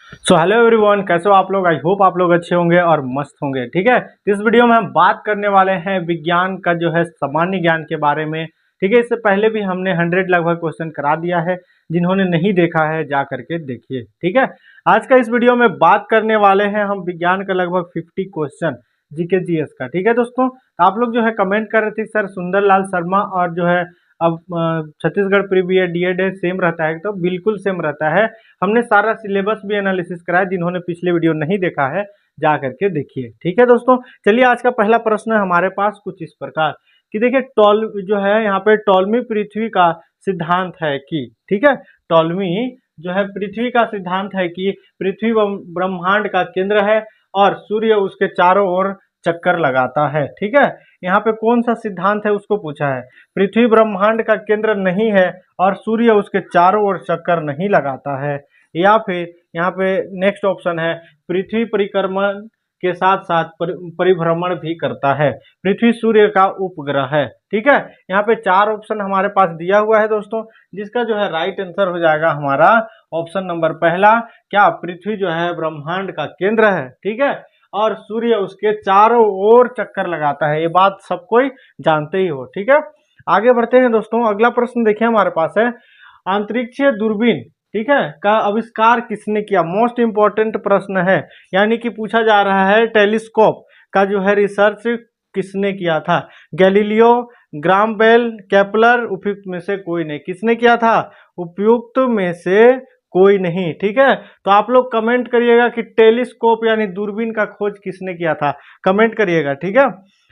Hello everyone, कैसे हो आप लोग। आई होप आप लोग अच्छे होंगे और मस्त होंगे। ठीक है, तो इस वीडियो में हम बात करने वाले हैं विज्ञान का जो है सामान्य ज्ञान के बारे में। ठीक है, इससे पहले भी हमने 100 लगभग क्वेश्चन करा दिया है। जिन्होंने नहीं देखा है जा करके देखिए। ठीक है, आज का इस वीडियो में बात करने वाले हैं हम विज्ञान का लगभग 50 क्वेश्चन जीके जीएस का। ठीक है दोस्तों, तो आप लोग जो है कमेंट कर रहे थे सर सुंदरलाल शर्मा और जो है अब Chhattisgarh pre B Ed DEd same रहता है, तो बिल्कुल सेम रहता है। हमने सारा सिलेबस भी एनालिसिस कराया। जिन्होंने पिछले वीडियो नहीं देखा है जा करके देखिए। ठीक है दोस्तों, चलिए आज का पहला प्रश्न है हमारे पास कुछ इस प्रकार कि देखिए जो है यहाँ पे टॉलमी पृथ्वी का सिद्धांत है कि, ठीक है, टॉलमी जो है पृथ्वी का सिद्धांत है कि पृथ्वी ब्रह्मांड का केंद्र है और सूर्य उसके चारों ओर चक्कर लगाता है। ठीक है, यहाँ पे कौन सा सिद्धांत है उसको पूछा है। पृथ्वी ब्रह्मांड का केंद्र नहीं है और सूर्य उसके चारों ओर चक्कर नहीं लगाता है, या फिर यहाँ पे नेक्स्ट ऑप्शन है पृथ्वी परिक्रमण के साथ साथ परिभ्रमण भी करता है। पृथ्वी सूर्य का उपग्रह है। ठीक है, यहाँ पे 4 ऑप्शन हमारे पास दिया हुआ है दोस्तों, जिसका जो है राइट आंसर हो जाएगा हमारा ऑप्शन नंबर पहला। क्या पृथ्वी जो है ब्रह्मांड का केंद्र है, ठीक है, और सूर्य उसके चारों ओर चक्कर लगाता है। ये बात सब कोई जानते ही हो। ठीक है, आगे बढ़ते हैं दोस्तों। अगला प्रश्न देखिए हमारे पास है अंतरिक्षीय दूरबीन, ठीक है, का आविष्कार किसने किया। मोस्ट इंपॉर्टेंट प्रश्न है, यानी कि पूछा जा रहा है टेलीस्कोप का जो है रिसर्च किसने किया था। गैलीलियो, ग्राम बेल, केपलर, उपयुक्त में से कोई नहीं। किसने किया था? उपयुक्त में से कोई नहीं। ठीक है, तो आप लोग कमेंट करिएगा कि टेलीस्कोप यानी दूरबीन का खोज किसने किया था, कमेंट करिएगा। ठीक है,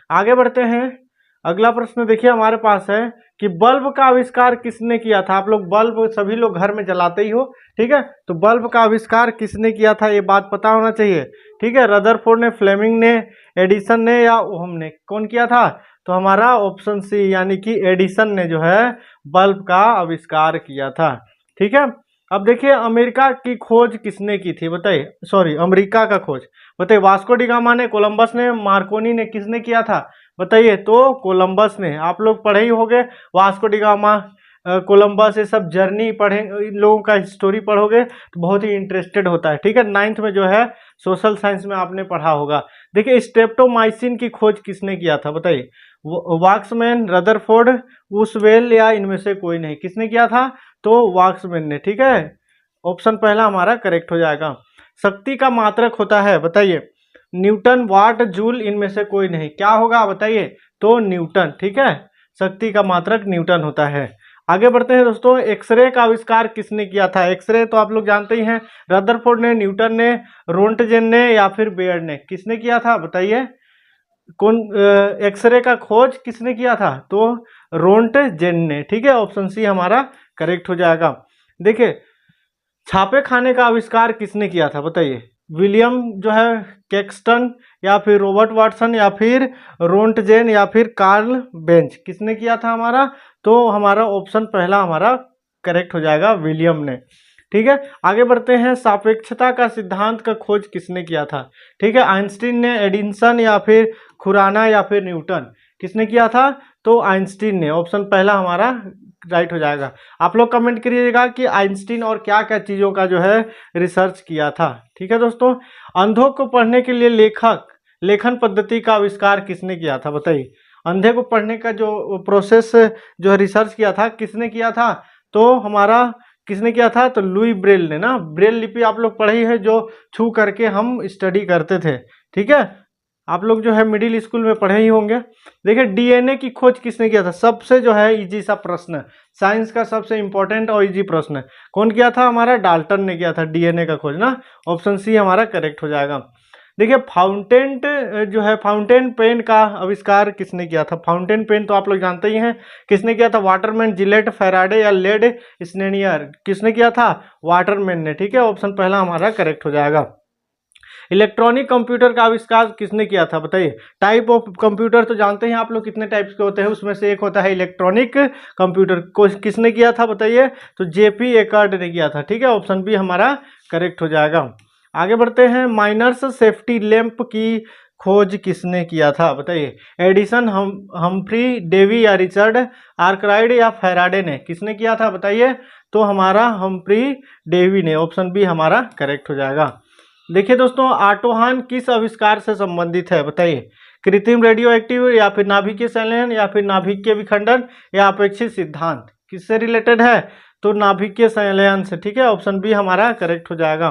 आगे बढ़ते हैं। अगला प्रश्न देखिए हमारे पास है कि बल्ब का आविष्कार किसने किया था। आप लोग बल्ब सभी लोग घर में जलाते ही हो, ठीक है, तो बल्ब का आविष्कार किसने किया था ये बात पता होना चाहिए। ठीक है, रदरफोर्ड ने, फ्लेमिंग ने, एडिसन ने या ओहम ने, कौन किया था? तो हमारा ऑप्शन सी यानी कि एडिसन ने जो है बल्ब का आविष्कार किया था। ठीक है, अब देखिए अमेरिका की खोज किसने की थी बताइए, सॉरी अमेरिका का खोज बताइए। वास्को डी गामा ने, कोलंबस ने, मार्कोनी ने, किसने किया था बताइए? तो कोलंबस ने। आप लोग पढ़े ही होंगे वास्को डी गामा, कोलंबस, ये सब जर्नी पढ़े, इन लोगों का स्टोरी पढ़ोगे तो बहुत ही इंटरेस्टेड होता है। ठीक है, 9th में जो है सोशल साइंस में आपने पढ़ा होगा। देखिए स्ट्रेप्टोमाइसिन की खोज किसने किया था बताइए? वाक्समैन, रदरफोर्ड, वुसवेल या इनमें से कोई नहीं। किसने किया था? तो वाक्समैन ने। ठीक है, ऑप्शन पहला हमारा करेक्ट हो जाएगा। शक्ति का मात्रक होता है बताइए? न्यूटन, वाट, जूल, इनमें से कोई नहीं। क्या होगा बताइए? तो न्यूटन। ठीक है, शक्ति का मात्रक न्यूटन होता है। आगे बढ़ते हैं दोस्तों। एक्सरे का आविष्कार किसने किया था? एक्सरे तो आप लोग जानते ही हैं, रदरफोर्ड ने, न्यूटन ने, रोंटगेन ने या फिर बेयर ने। किसने किया था बताइए? कौन एक्सरे का खोज किसने किया था? तो रोंटगेन ने। ठीक है, ऑप्शन सी हमारा करेक्ट हो जाएगा। देखिए छापे खाने का आविष्कार किसने किया था बताइए? विलियम जो है कैक्सटन या फिर रॉबर्ट वाटसन या फिर रोंटगेन या फिर कार्ल बेंच, किसने किया था हमारा? तो हमारा ऑप्शन पहला हमारा करेक्ट हो जाएगा, विलियम ने। ठीक है, आगे बढ़ते हैं। सापेक्षता का सिद्धांत का खोज किसने किया था? ठीक है, आइंस्टीन ने, एडिसन या फिर खुराना या फिर न्यूटन, किसने किया था? तो आइंस्टीन ने। ऑप्शन पहला हमारा राइट हो जाएगा। आप लोग कमेंट करिएगा कि आइंस्टीन और क्या क्या चीज़ों का जो है रिसर्च किया था। ठीक है दोस्तों, अंधों को पढ़ने के लिए लेखन पद्धति का आविष्कार किसने किया था बताइए? अंधे को पढ़ने का जो प्रोसेस जो है रिसर्च किया था किसने किया था? तो हमारा किसने किया था? तो लुई ब्रेल ने ना। ब्रेल लिपि आप लोग पढ़ी है, जो छू करके हम स्टडी करते थे। ठीक है, आप लोग जो है मिडिल स्कूल में पढ़े ही होंगे। देखिए डीएनए की खोज किसने किया था? सबसे जो है इजी सा प्रश्न, साइंस का सबसे इंपॉर्टेंट और इजी प्रश्न। कौन किया था? हमारा डाल्टन ने किया था डीएनए का खोज ना। ऑप्शन सी हमारा करेक्ट हो जाएगा। देखिए फाउंटेन पेन का आविष्कार किसने किया था? फाउंटेन पेन तो आप लोग जानते ही हैं, किसने किया था? वाटरमैन, जिलेट, फैराडे या लेड स्नेनियर, किसने किया था? वाटरमैन ने। ठीक है, ऑप्शन पहला हमारा करेक्ट हो जाएगा। इलेक्ट्रॉनिक कंप्यूटर का आविष्कार किसने किया था बताइए? टाइप ऑफ कंप्यूटर तो जानते हैं आप लोग कितने टाइप्स के होते हैं, उसमें से एक होता है इलेक्ट्रॉनिक कंप्यूटर। को किसने किया था बताइए? तो जेपी एकर्ड ने किया था। ठीक है, ऑप्शन बी हमारा करेक्ट हो जाएगा। आगे बढ़ते हैं। माइनर्स सेफ्टी लैंप की खोज किसने किया था बताइए? एडिसन, हम्फ्री डेवी या रिचर्ड आर्कराइड या फैराडे ने? किसने किया था बताइए? तो हमारा हम्फ्री डेवी ने। ऑप्शन बी हमारा करेक्ट हो जाएगा। देखिए दोस्तों, ऑटोहान किस आविष्कार से संबंधित है बताइए? कृत्रिम रेडियो एक्टिव या फिर नाभिकीय संलयन या फिर नाभिकीय विखंडन या अपेक्षित सिद्धांत? किससे रिलेटेड है? तो नाभिकीय संलयन से। ठीक है, ऑप्शन बी हमारा करेक्ट हो जाएगा।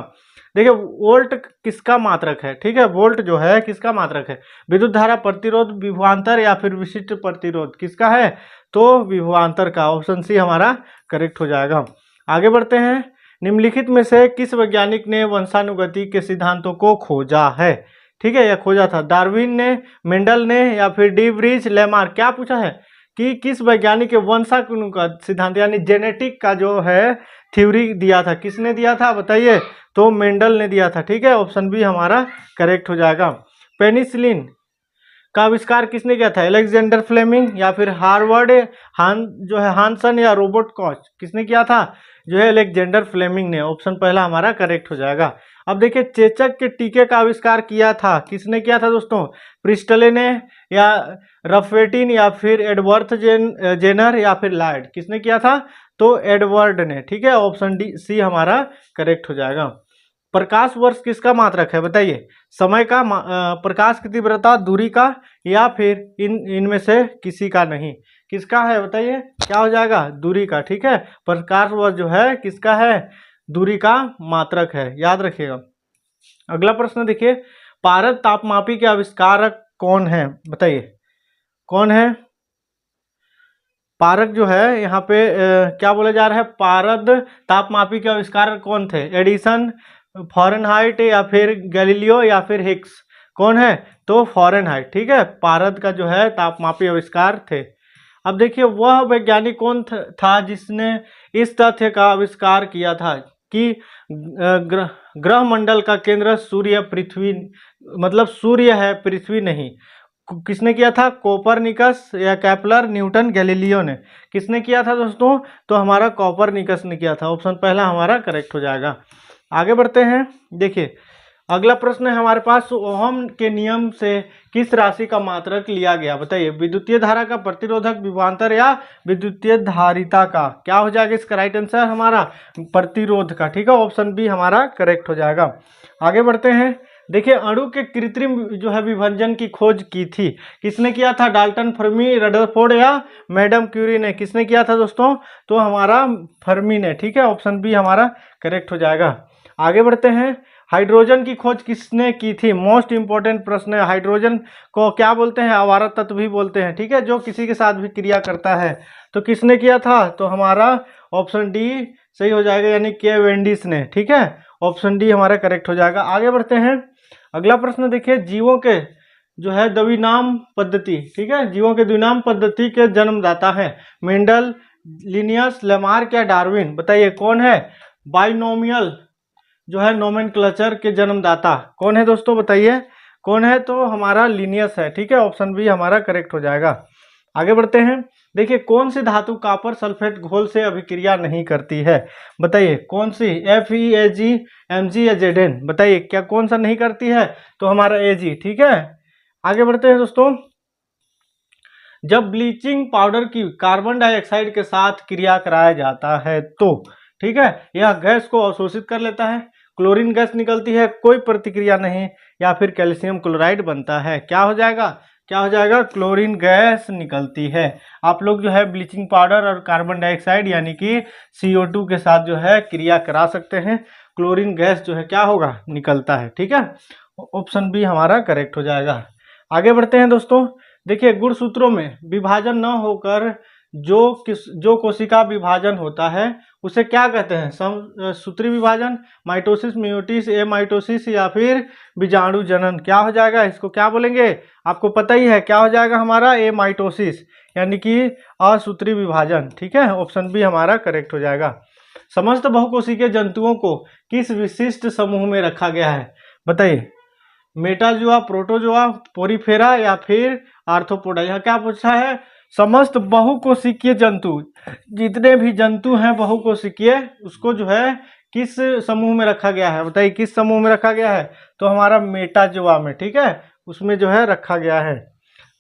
देखिए, वोल्ट किसका मात्रक है? ठीक है, वोल्ट जो है किसका मात्रक है? विद्युत धारा, प्रतिरोध, विभवांतर या फिर विशिष्ट प्रतिरोध? किसका है? तो विभवांतर का। ऑप्शन सी हमारा करेक्ट हो जाएगा। आगे बढ़ते हैं। निम्नलिखित में से किस वैज्ञानिक ने वंशानुगति के सिद्धांतों को खोजा है? ठीक है, या खोजा था? डार्विन ने, मेंडल ने या फिर डी व्रीज लेमार्क? क्या पूछा है कि किस वैज्ञानिक के वंशानुगत सिद्धांत यानी जेनेटिक का जो है थ्योरी दिया था? किसने दिया था बताइए? तो मेंडल ने दिया था। ठीक है, ऑप्शन बी हमारा करेक्ट हो जाएगा। पेनिसिलिन का आविष्कार किसने किया था? अलेक्जेंडर फ्लेमिंग या फिर हार्वर्ड हानसन या रोबर्ट कॉच? किसने किया था? जो है अलेक्जेंडर फ्लेमिंग ने। ऑप्शन पहला हमारा करेक्ट हो जाएगा। अब देखिए, चेचक के टीके का आविष्कार किया था, किसने किया था दोस्तों? प्रिस्टले ने या रफेटिन या फिर एडवर्थ जेनर या फिर लाइड? किसने किया था? तो एडवर्ड ने। ठीक है, ऑप्शन डी सी हमारा करेक्ट हो जाएगा। प्रकाश वर्ष किसका मात्रक है बताइए? समय का, प्रकाश की तीव्रता, दूरी का या फिर इनमें से किसी का नहीं? किसका है बताइए? क्या हो जाएगा? दूरी का। ठीक है, प्रकाश वर्ष जो है किसका है? दूरी का मात्रक है, याद रखिएगा। अगला प्रश्न देखिए, पारद तापमापी के आविष्कारक कौन है बताइए? कौन है? पारक जो है यहाँ पे क्या बोला जा रहा है? पारद तापमापी के आविष्कारक कौन थे? एडिसन, फ़ारेनहाइट या फिर गैलीलियो या फिर हिग्स? कौन है? तो फ़ारेनहाइट। ठीक है, पारद का जो है तापमापी आविष्कार थे। अब देखिए, वह वैज्ञानिक कौन था जिसने इस तथ्य का आविष्कार किया था कि ग्रह मंडल का केंद्र सूर्य पृथ्वी, मतलब सूर्य है, पृथ्वी नहीं? किसने किया था? कोपरनिकस या केपलर, न्यूटन, गैलीलियो ने? किसने किया था दोस्तों? तो हमारा कोपरनिकस ने किया था। ऑप्शन पहला हमारा करेक्ट हो जाएगा। आगे बढ़ते हैं। देखिए, अगला प्रश्न है हमारे पास, ओहम के नियम से किस राशि का मात्रक लिया गया बताइए? विद्युतीय धारा का, प्रतिरोधक, विभवांतर या विद्युतीय धारिता का? क्या हो जाएगा इसका राइट आंसर? हमारा प्रतिरोध का। ठीक है, ऑप्शन बी हमारा करेक्ट हो जाएगा। आगे बढ़ते हैं। देखिए, अणु के कृत्रिम जो है विभंजन की खोज की थी, किसने किया था? डाल्टन, फर्मी, रदरफोर्ड या मैडम क्यूरी ने? किसने किया था दोस्तों? तो हमारा फर्मी ने। ठीक है, ऑप्शन बी हमारा करेक्ट हो जाएगा। आगे बढ़ते हैं। हाइड्रोजन की खोज किसने की थी? मोस्ट इंपॉर्टेंट प्रश्न है। हाइड्रोजन को क्या बोलते हैं? आवारा तत्व भी बोलते हैं। ठीक है, जो किसी के साथ भी क्रिया करता है। तो किसने किया था? तो हमारा ऑप्शन डी सही हो जाएगा, यानी केवेंडिस ने। ठीक है, ऑप्शन डी हमारा करेक्ट हो जाएगा। आगे बढ़ते हैं। अगला प्रश्न देखिए, जीवों के जो है द्विनाम पद्धति, ठीक है, जीवों के द्विनाम पद्धति के जन्मदाता है मेंडल, लिनियस, लेमार्क या डार्विन? बताइए कौन है? बाइनोमियल जो है नोमेनक्लेचर के जन्मदाता कौन है दोस्तों? बताइए कौन है? तो हमारा लिनियस है। ठीक है, ऑप्शन बी हमारा करेक्ट हो जाएगा। आगे बढ़ते हैं। देखिए, कौन सी धातु कॉपर सल्फेट घोल से अभिक्रिया नहीं करती है? बताइए कौन सी? FeAg, Mg या Zn? बताइए क्या कौन सा नहीं करती है? तो हमारा Ag। ठीक है, आगे बढ़ते हैं दोस्तों। जब ब्लीचिंग पाउडर की कार्बन डाइऑक्साइड के साथ क्रिया कराया जाता है तो, ठीक है, यह गैस को अवशोषित कर लेता है, क्लोरीन गैस निकलती है, कोई प्रतिक्रिया नहीं, या फिर कैल्शियम क्लोराइड बनता है? क्या हो जाएगा? क्या हो जाएगा? क्लोरीन गैस निकलती है। आप लोग जो है ब्लीचिंग पाउडर और कार्बन डाइऑक्साइड यानी कि CO2 के साथ जो है क्रिया करा सकते हैं, क्लोरीन गैस जो है क्या होगा? निकलता है। ठीक है, ऑप्शन बी हमारा करेक्ट हो जाएगा। आगे बढ़ते हैं दोस्तों। देखिए, गुणसूत्रों में विभाजन न होकर जो कोशिका विभाजन होता है उसे क्या कहते हैं? समसूत्री विभाजन, माइटोसिस, मियोसिस, एमाइटोसिस या फिर बीजाणु जनन? क्या हो जाएगा? इसको क्या बोलेंगे? आपको पता ही है क्या हो जाएगा हमारा? एमाइटोसिस, यानी कि असूत्री विभाजन। ठीक है, ऑप्शन बी हमारा करेक्ट हो जाएगा। समस्त बहुकोशिकीय जंतुओं को किस विशिष्ट समूह में रखा गया है? बताइए, मेटाजोआ, प्रोटोजोआ, पोरीफेरा या फिर आर्थ्रोपोडा? यह क्या पूछा है? समस्त बहुकोशिकीय जंतु, जितने भी जंतु हैं बहुकोशिकीय, उसको जो है किस समूह में रखा गया है? बताइए किस समूह में रखा गया है? तो हमारा मेटाजोआ में। ठीक है, उसमें जो है रखा गया है।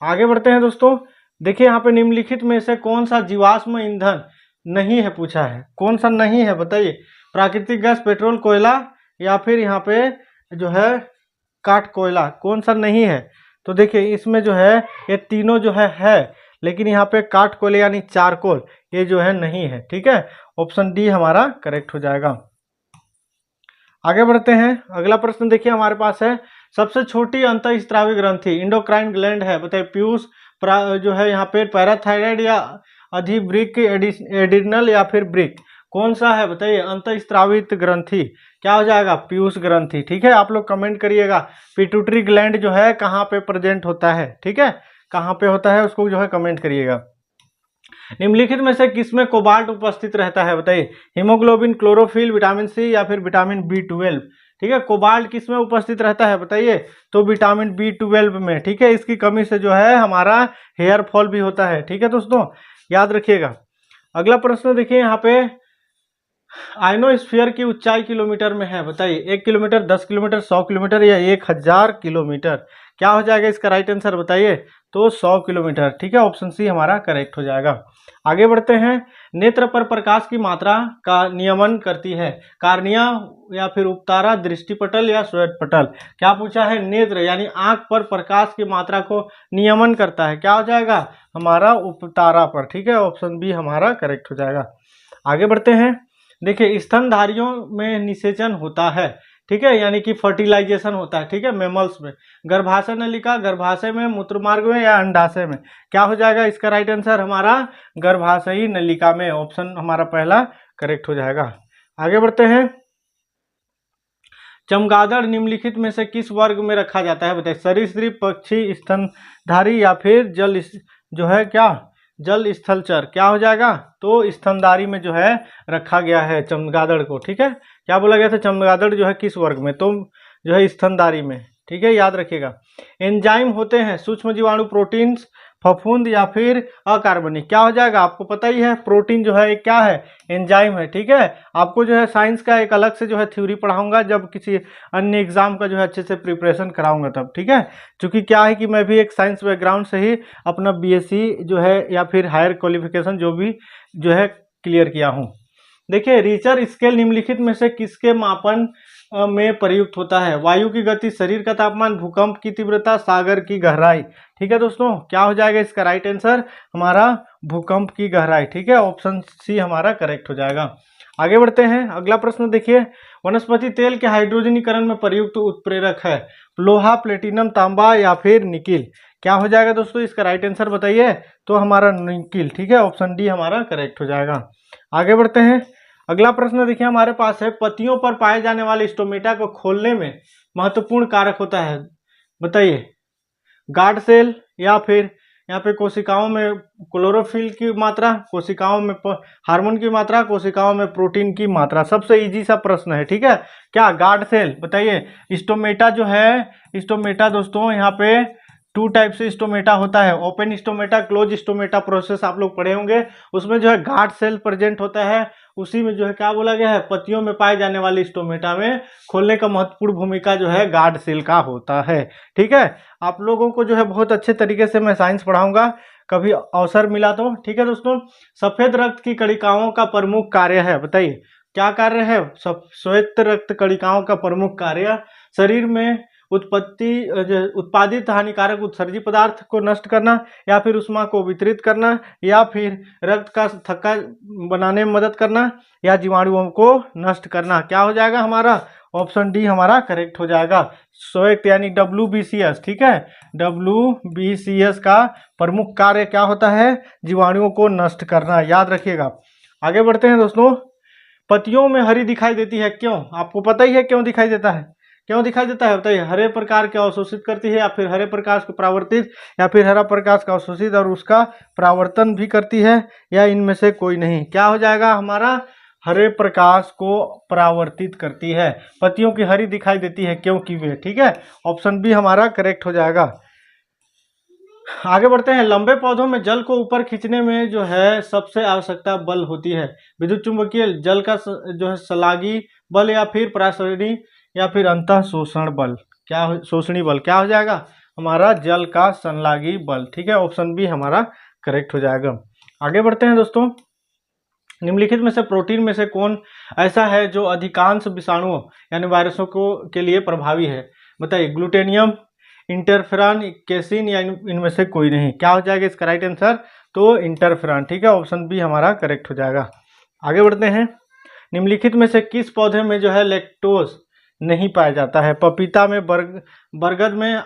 आगे बढ़ते हैं दोस्तों। देखिए यहाँ पे निम्नलिखित में से कौन सा जीवाश्म ईंधन नहीं है पूछा है, कौन सा नहीं है बताइए। प्राकृतिक गैस, पेट्रोल, कोयला या फिर यहाँ पे जो है काठ कोयला, कौन सा नहीं है। तो देखिए इसमें जो है ये तीनों जो है लेकिन यहाँ पे काठ कोयले यानी चारकोल ये जो है नहीं है। ठीक है, ऑप्शन डी हमारा करेक्ट हो जाएगा। आगे बढ़ते हैं। अगला प्रश्न देखिए हमारे पास है, सबसे छोटी अंतःस्रावी ग्रंथि इंडोक्राइन ग्लैंड है बताइए। पीयूष जो है यहाँ पे पैराथायराइड या अधिवृक्क एडिनल या फिर ब्रिक, कौन सा है बताइए अंतःस्रावित ग्रंथि। क्या हो जाएगा, पीयूष ग्रंथि। ठीक है, आप लोग कमेंट करिएगा पिट्यूटरी ग्लैंड जो है कहाँ पे प्रेजेंट होता है। ठीक है, कहाँ पे होता है उसको जो है कमेंट करिएगा। निम्नलिखित में से किसमें कोबाल्ट उपस्थित रहता है बताइए। हीमोग्लोबिन, क्लोरोफिल, विटामिन सी या फिर विटामिन B12। ठीक है, कोबाल्ट किसमें उपस्थित रहता है बताइए, तो विटामिन B12 में। ठीक है, इसकी कमी से जो है हमारा हेयर फॉल भी होता है। ठीक है दोस्तों, याद रखिएगा। अगला प्रश्न देखिए यहाँ पे, आयनोस्फीयर की ऊंचाई किलोमीटर में है बताइए। 1 किलोमीटर, 10 किलोमीटर, 100 किलोमीटर या 1000 किलोमीटर। क्या हो जाएगा इसका राइट आंसर बताइए, तो 100 किलोमीटर। ठीक है, ऑप्शन सी हमारा करेक्ट हो जाएगा। आगे बढ़ते हैं। नेत्र पर प्रकाश की मात्रा का नियमन करती है, कार्निया या फिर उपतारा, दृष्टिपटल या श्वेतपटल। क्या पूछा है, नेत्र यानी आंख पर प्रकाश की मात्रा को नियमन करता है। क्या हो जाएगा हमारा उपतारा पर। ठीक है, ऑप्शन बी हमारा करेक्ट हो जाएगा। आगे बढ़ते हैं। देखिए स्तनधारियों में निषेचन होता है। ठीक है, यानी कि फर्टिलाइजेशन होता है। ठीक है, मेमल्स में। गर्भाशय नलिका, गर्भाशय में, मूत्रमार्ग में या अंडाशय में। क्या हो जाएगा इसका राइट आंसर हमारा गर्भाशयी नलिका में। ऑप्शन हमारा पहला करेक्ट हो जाएगा। आगे बढ़ते हैं। चमगादड़ निम्नलिखित में से किस वर्ग में रखा जाता है बताइए। सरीसृप, पक्षी, स्तनधारी या फिर जल जो है क्या जल स्थलचर। क्या हो जाएगा, तो स्तनधारी में जो है रखा गया है चमगादड़ को। ठीक है, क्या बोला गया था, चमगादड़ जो है किस वर्ग में, तो जो है स्तनधारी में। ठीक है, याद रखिएगा। एंजाइम होते हैं सूक्ष्म जीवाणु, प्रोटीन्स, फफूंद या फिर अकार्बनिक। क्या हो जाएगा, आपको पता ही है प्रोटीन जो है क्या है, एंजाइम है। ठीक है, आपको जो है साइंस का एक अलग से जो है थ्योरी पढ़ाऊंगा जब किसी अन्य एग्जाम का जो है अच्छे से प्रिपरेशन कराऊंगा तब। ठीक है, क्योंकि क्या है कि मैं भी एक साइंस बैकग्राउंड से ही अपना BSc जो है या फिर हायर क्वालिफिकेशन जो भी जो है क्लियर किया हूँ। देखिए रिचर स्केल निम्नलिखित में से किसके मापन में प्रयुक्त होता है। वायु की गति, शरीर का तापमान, भूकंप की तीव्रता, सागर की गहराई। ठीक है दोस्तों, क्या हो जाएगा इसका राइट आंसर हमारा भूकंप की गहराई। ठीक है, ऑप्शन सी हमारा करेक्ट हो जाएगा। आगे बढ़ते हैं। अगला प्रश्न देखिए, वनस्पति तेल के हाइड्रोजनीकरण में प्रयुक्त उत्प्रेरक है लोहा, प्लेटिनम, तांबा या फिर निकिल। क्या हो जाएगा दोस्तों इसका राइट आंसर बताइए, तो हमारा निकिल। ठीक है, ऑप्शन डी हमारा करेक्ट हो जाएगा। आगे बढ़ते हैं। अगला प्रश्न देखिए हमारे पास है, पत्तियों पर पाए जाने वाले स्टोमेटा को खोलने में महत्वपूर्ण कारक होता है बताइए। गार्ड सेल या फिर यहाँ पे कोशिकाओं में क्लोरोफिल की मात्रा, कोशिकाओं में हार्मोन की मात्रा, कोशिकाओं में प्रोटीन की मात्रा। सबसे इजी सा प्रश्न है। ठीक है, क्या गार्ड सेल बताइए। स्टोमेटा जो है, स्टोमेटा दोस्तों यहाँ पे 2 टाइप से स्टोमेटा होता है, open stomata, close stomata process आप लोग पढ़े होंगे। उसमें जो है गार्ड सेल प्रेजेंट होता है, उसी में जो है क्या बोला गया है, पत्तियों में पाए जाने वाले स्टोमेटा में खोलने का महत्वपूर्ण भूमिका जो है गार्ड सेल का होता है। ठीक है, आप लोगों को जो है बहुत अच्छे तरीके से मैं साइंस पढ़ाऊंगा कभी अवसर मिला तो। ठीक है दोस्तों, सफेद रक्त की कणिकाओं का प्रमुख कार्य है बताइए। क्या कार्य है, श्वेत रक्त कणिकाओं का प्रमुख कार्य शरीर में उत्पादित हानिकारक उत्सर्जी पदार्थ को नष्ट करना या फिर उष्मा को वितरित करना या फिर रक्त का थक्का बनाने में मदद करना या जीवाणुओं को नष्ट करना। क्या हो जाएगा हमारा, ऑप्शन डी हमारा करेक्ट हो जाएगा। श्वेत यानी WBCS। ठीक है, WBCS का प्रमुख कार्य क्या होता है, जीवाणुओं को नष्ट करना। याद रखिएगा। आगे बढ़ते हैं दोस्तों। पत्तियों में हरी दिखाई देती है क्यों, आपको पता ही है क्यों दिखाई देता है, क्यों दिखाई देता है बताइए। हरे प्रकाश को अवशोषित करती है या फिर हरे प्रकाश को परावर्तित या फिर हरा प्रकाश का अवशोषित और उसका परावर्तन भी करती है या इनमें से कोई नहीं। क्या हो जाएगा हमारा, हरे प्रकाश को परावर्तित करती है। पत्तियों की हरी दिखाई देती है क्योंकि वे। ठीक है, ऑप्शन बी हमारा करेक्ट हो जाएगा। आगे बढ़ते हैं। लंबे पौधों में जल को ऊपर खींचने में जो है सबसे आवश्यकता बल होती है। विद्युत चुंबकीय, जल का जो है शलागी बल या फिर परासरणी या फिर अंतः शोषण बल। क्या शोषणी बल क्या हो जाएगा, हमारा जल का संलागी बल। ठीक है, ऑप्शन बी हमारा करेक्ट हो जाएगा। आगे बढ़ते हैं दोस्तों। निम्नलिखित में से प्रोटीन में से कौन ऐसा है जो अधिकांश विषाणुओं यानी वायरसों को के लिए प्रभावी है? बताइए, ग्लूटेनियम, इंटरफेरॉन, केसिन या इनमें से कोई नहीं। क्या हो जाएगा इसका राइट आंसर? तो इंटरफेरॉन। ठीक है, ऑप्शन बी हमारा करेक्ट हो जाएगा। आगे बढ़ते हैं। निम्नलिखित में से किस पौधे में जो है लैक्टोज नहीं पाया जाता है? पपीता में, बरगद में,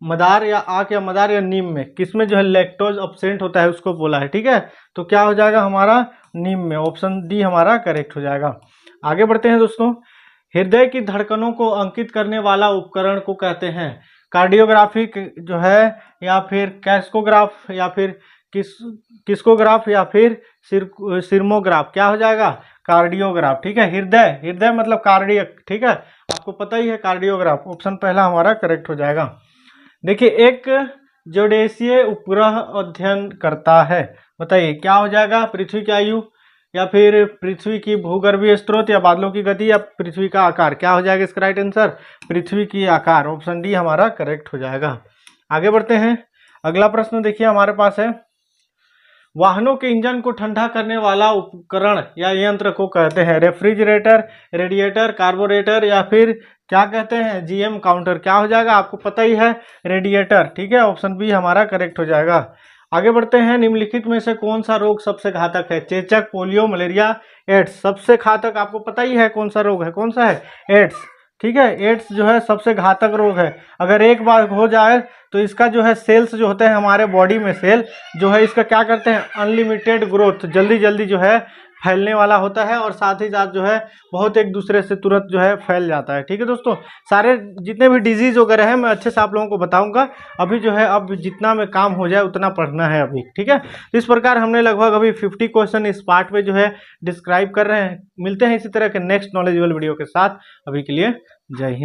मदार या आक या मदार या नीम में? किसमें जो है लैक्टोज अब्सेंट होता है उसको बोला है। ठीक है, तो क्या हो जाएगा हमारा? नीम में। ऑप्शन डी हमारा करेक्ट हो जाएगा। आगे बढ़ते हैं दोस्तों। हृदय की धड़कनों को अंकित करने वाला उपकरण को कहते हैं? कार्डियोग्राफी जो है, या फिर कैस्कोग्राफ, या फिर किस्कोग्राफ, या फिर सिरमोग्राफ? क्या हो जाएगा? कार्डियोग्राफ। ठीक है, हृदय, हृदय मतलब कार्डियक। ठीक है, आपको पता ही है कार्डियोग्राफ। ऑप्शन पहला हमारा करेक्ट हो जाएगा। देखिए, एक ज्योडेशीय उपग्रह अध्ययन करता है। बताइए क्या हो जाएगा? पृथ्वी की आयु, या फिर पृथ्वी की भूगर्भीय स्रोत, या बादलों की गति, या पृथ्वी का आकार? क्या हो जाएगा इसका राइट आंसर? पृथ्वी की आकार। ऑप्शन डी हमारा करेक्ट हो जाएगा। आगे बढ़ते हैं। अगला प्रश्न देखिए हमारे पास है, वाहनों के इंजन को ठंडा करने वाला उपकरण या यंत्र को कहते हैं? रेफ्रिजरेटर, रेडिएटर, कार्बोरेटर, या फिर क्या कहते हैं? GM counter? क्या हो जाएगा? आपको पता ही है, रेडिएटर। ठीक है, ऑप्शन बी हमारा करेक्ट हो जाएगा। आगे बढ़ते हैं। निम्नलिखित में से कौन सा रोग सबसे घातक है? चेचक, पोलियो, मलेरिया, एड्स? सबसे घातक आपको पता ही है कौन सा रोग है? कौन सा है? एड्स। ठीक है, एड्स जो है सबसे घातक रोग है। अगर एक बार हो जाए तो इसका जो है सेल्स जो होते हैं हमारे बॉडी में, सेल जो है इसका क्या करते हैं? अनलिमिटेड ग्रोथ, जल्दी जल्दी जो है फैलने वाला होता है, और साथ ही साथ जो है बहुत एक दूसरे से तुरंत जो है फैल जाता है। ठीक है दोस्तों, सारे जितने भी डिजीज वगैरह है मैं अच्छे से आप लोगों को बताऊंगा। अभी जो है अब जितना में काम हो जाए उतना पढ़ना है अभी। ठीक है, तो इस प्रकार हमने लगभग अभी 50 क्वेश्चन इस पार्ट में जो है डिस्क्राइब कर रहे हैं। मिलते हैं इसी तरह के नेक्स्ट नॉलेजेबल वीडियो के साथ। अभी के लिए जय हिंद।